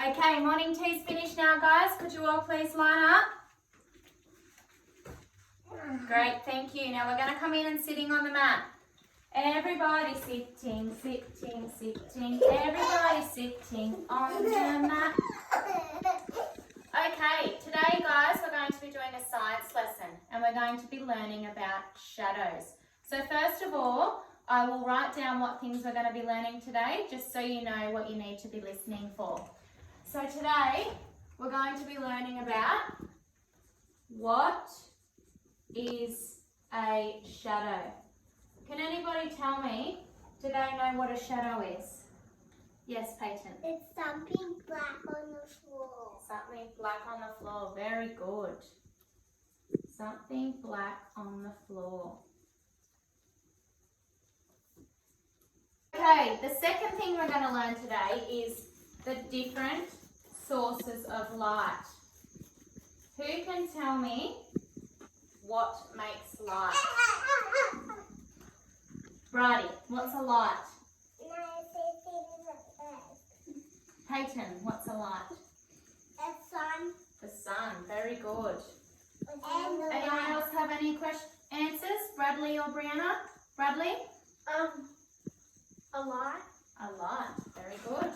Okay, morning tea's finished now, guys. Could you all please line up? Great, thank you. Now we're going to come in and sitting on the mat. Everybody sitting, sitting, sitting. Everybody sitting on the mat. Okay, today, guys, we're going to be doing a science lesson and we're going to be learning about shadows. So first of all, I will write down what things we're going to be learning today, just so you know what you need to be listening for. So today, we're going to be learning about what is a shadow. Can anybody tell me, do they know what a shadow is? Yes, Peyton. It's something black on the floor. Something black on the floor. Very good. Something black on the floor. Okay, the second thing we're going to learn today is the different sources of light. Who can tell me what makes light? Bridie, what's a light? Peyton, what's a light? A sun. The sun, very good. And the Anyone light. else have any answers? Bradley or Brianna? Bradley? A light. A light, very good.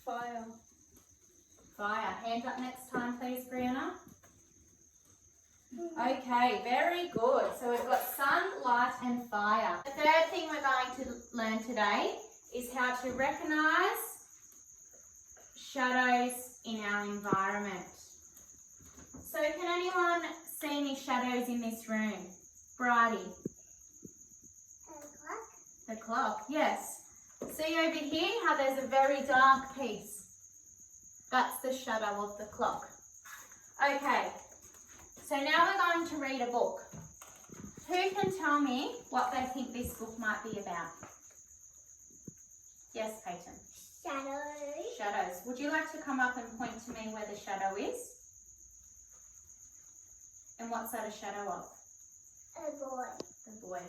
Fire. Fire. Hand up next time, please, Brianna. Okay, very good. So we've got sun, light and fire. The third thing we're going to learn today is how to recognise shadows in our environment. So can anyone see any shadows in this room? Bridie? The clock, yes. See over here how there's a very dark piece? That's the shadow of the clock. Okay, so now we're going to read a book. Who can tell me what they think this book might be about? Yes, Peyton. Shadows. Shadows. Would you like to come up and point to me where the shadow is? And what's that a shadow of? A boy. The boy.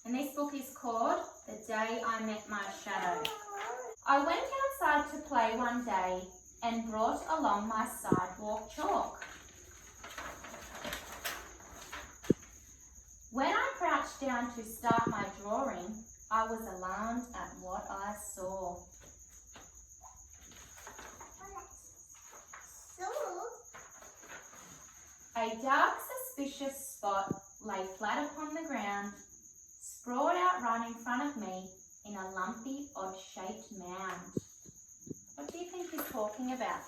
And this book is called The Day I Met My Shadow. I went outside to play one day and brought along my sidewalk chalk. When I crouched down to start my drawing, I was alarmed at what I saw. A dark, suspicious spot lay flat upon the ground, sprawled out right in front of me in a lumpy, odd-shaped mound. What do you think he's talking about?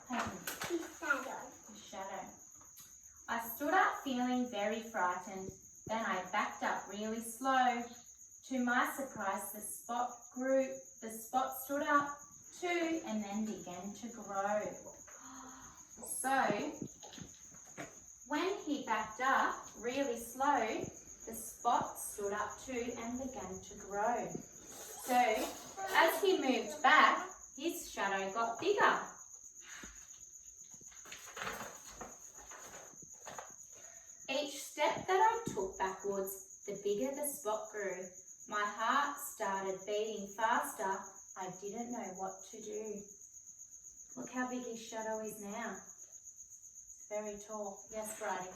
Peyton? The shadow. The shadow. I stood up feeling very frightened. Then I backed up really slow. To my surprise, the spot stood up too and then began to grow. So, when he backed up really slow, the spot stood up too and began to grow. So, as he moved back, his shadow got bigger. Each step that I took backwards, the bigger the spot grew. My heart started beating faster. I didn't know what to do. Look how big his shadow is now. It's very tall. Yes, Bridie?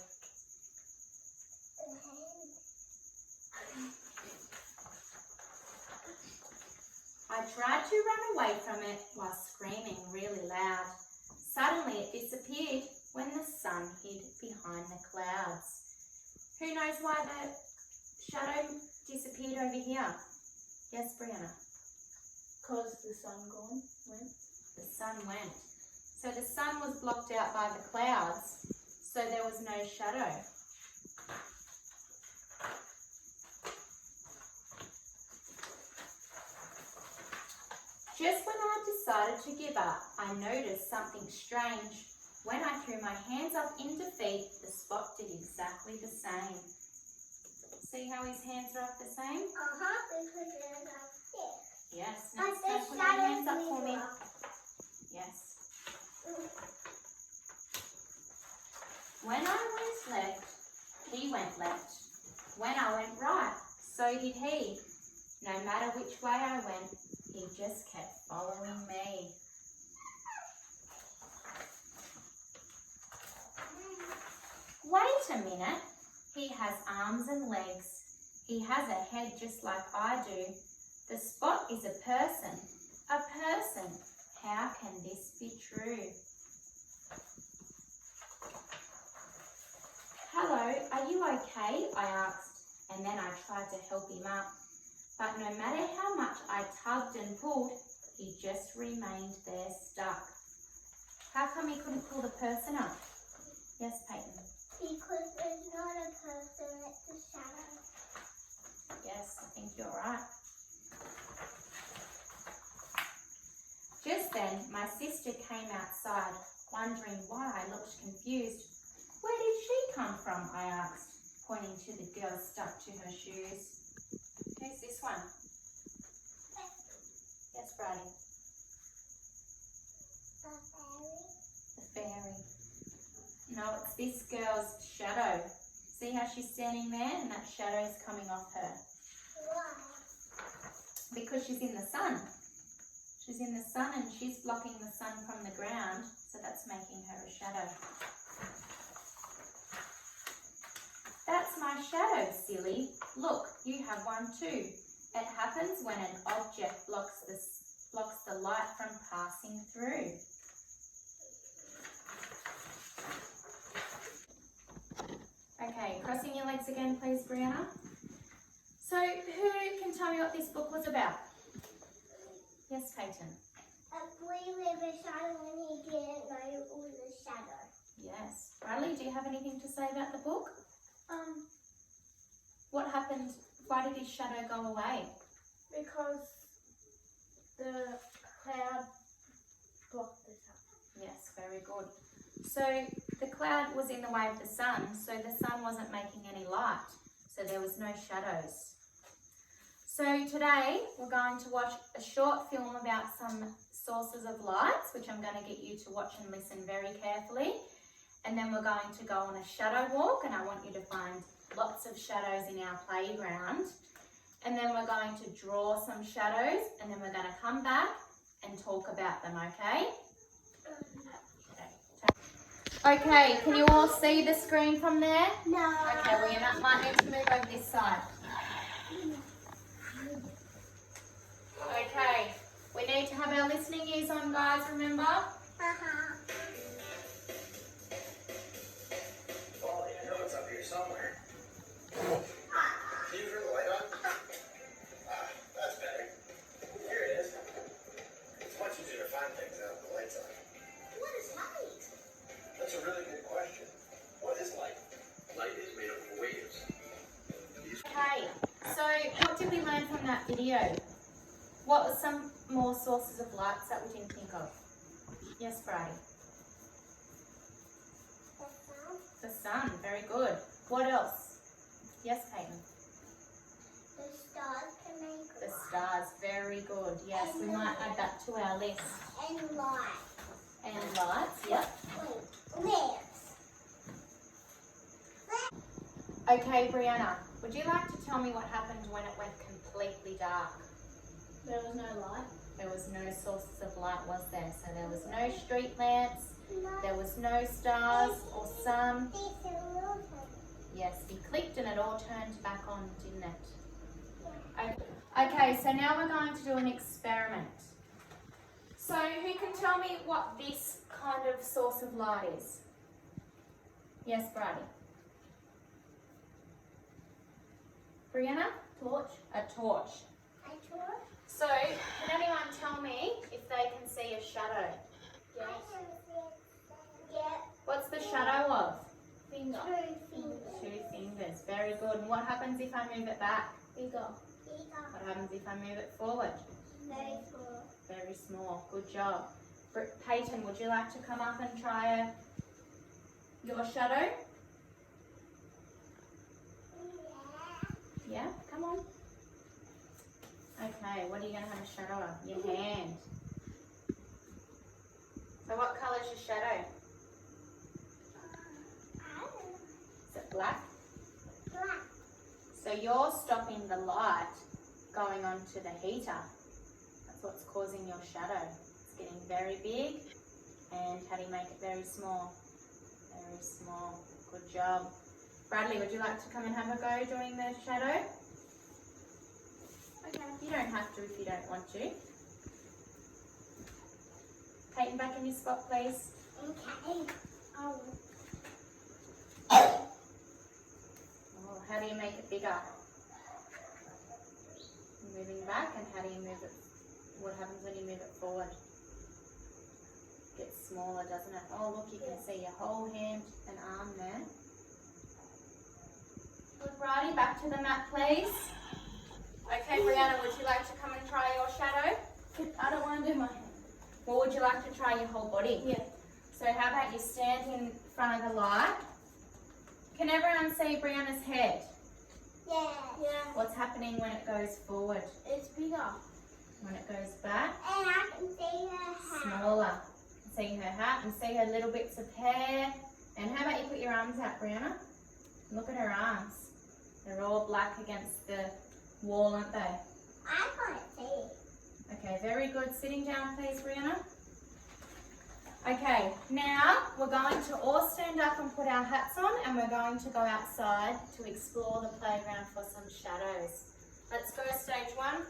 I tried to run away from it while screaming really loud. Suddenly it disappeared when the sun hid behind the clouds. Who knows why the shadow disappeared over here? Yes, Brianna? Because the sun went. The sun went. So the sun was blocked out by the clouds, so there was no shadow. Just when I decided to give up, I noticed something strange. When I threw my hands up in defeat, the spot did exactly the same. See how his hands are up the same? Because they're like this. Yes. But Next the time, put your hands up for me. shadow Yes. When I went left, he went left. When I went right, so did he. No matter which way I went, he He just kept following me. Wait a minute. He has arms and legs. He has a head just like I do. The spot is a person. A person. How can this be true? Hello, are you okay? I asked, and then I tried to help him up. But no matter how much I tugged and pulled, he just remained there stuck. How come he couldn't pull the person up? Yes, Peyton? Because it's not a person, it's a shadow. Yes, I think you're right. Just then, my sister came outside, wondering why I looked confused. Where did she come from? I asked, pointing to the girl stuck to her shoes. Who's this one? Yes, Brady. The fairy. The fairy. No, it's this girl's shadow. See how she's standing there and that shadow's coming off her? Why? Because she's in the sun. She's in the sun and she's blocking the sun from the ground, so that's making her a shadow. That's my shadow, silly. Look, you have one too. It happens when an object blocks the light from passing through. Okay, crossing your legs again, please, Brianna. So, who can tell me what this book was about? Yes, Peyton. A boy with a shadow when he didn't know it was a shadow. Yes. Riley, do you have anything to say about the book? What happened? Why did his shadow go away? Because the cloud blocked the sun. Yes, very good. So the cloud was in the way of the sun, so the sun wasn't making any light, so there was no shadows. So today we're going to watch a short film about some sources of lights, which I'm going to get you to watch and listen very carefully. And then we're going to go on a shadow walk, and I want you to find lots of shadows in our playground. And then we're going to draw some shadows, and then we're going to come back and talk about them, okay? Okay, can you all see the screen from there? No. Okay, well you might need to move over this side. Okay, we need to have our listening ears on, guys, remember? Well, you know it's up here somewhere. Can you turn the light on? That's better. Here it is. It's much easier to find things now with the lights on. What is light? That's a really good question. What is light? Light is made up of waves. Okay, so what did we learn from that video? What were some more sources of lights that we didn't think of? Yes, Brady? The sun, very good. What else? Yes, Peyton? The stars can make The light. stars, very good. Yes, we might add that to our list. And light. And lights, yep. Wait, lamps. Okay, Brianna, would you like to tell me what happened when it went completely dark? There was no light. There was no sources of light, was there? So there was no street lamps, there was no stars or sun. Yes, we clicked and it all turned back on, didn't it? Okay, so now we're going to do an experiment. So who can tell me what this kind of source of light is? Yes, Brady. Brianna? Torch. A torch. A torch? So, can anyone tell me if they can see a shadow? Yes. Yeah. What's the shadow of? Finger. 2 fingers. 2 fingers. Very good. And what happens if I move it back? Bigger. What happens if I move it forward? Very small. Very small. Good job. Peyton, would you like to come up and try your shadow? Yeah, come on. Okay, what are you going to have a shadow of? Your hand. So what colour is your shadow? Is it black? Black. So you're stopping the light going onto the heater. That's what's causing your shadow. It's getting very big. And how do you make it very small? Very small. Good job. Bradley, would you like to come and have a go doing the shadow? Okay, you don't have to if you don't want to. Peyton, back in your spot, please. Okay. Oh, how do you make it bigger? Moving back, and how do you move it? What happens when you move it forward? It gets smaller, doesn't it? Oh, look, you can see your whole hand and arm there. Good, righty, back to the mat, please. Okay, Brianna, would you like to come and try your shadow? I don't want to do my hand. Or would you like to try your whole body? Yeah. So how about you stand in front of the light? Can everyone see Brianna's head? Yeah. Yeah. What's happening when it goes forward? It's bigger. When it goes back? And I can see her hat. Smaller. See her hat and see her little bits of hair. And how about you put your arms out, Brianna? Look at her arms. They're all black against the wall, aren't they? I can't see. Okay, very good. Sitting down, please, Brianna. Okay, now we're going to all stand up and put our hats on, and we're going to go outside to explore the playground for some shadows. Let's go stage 1.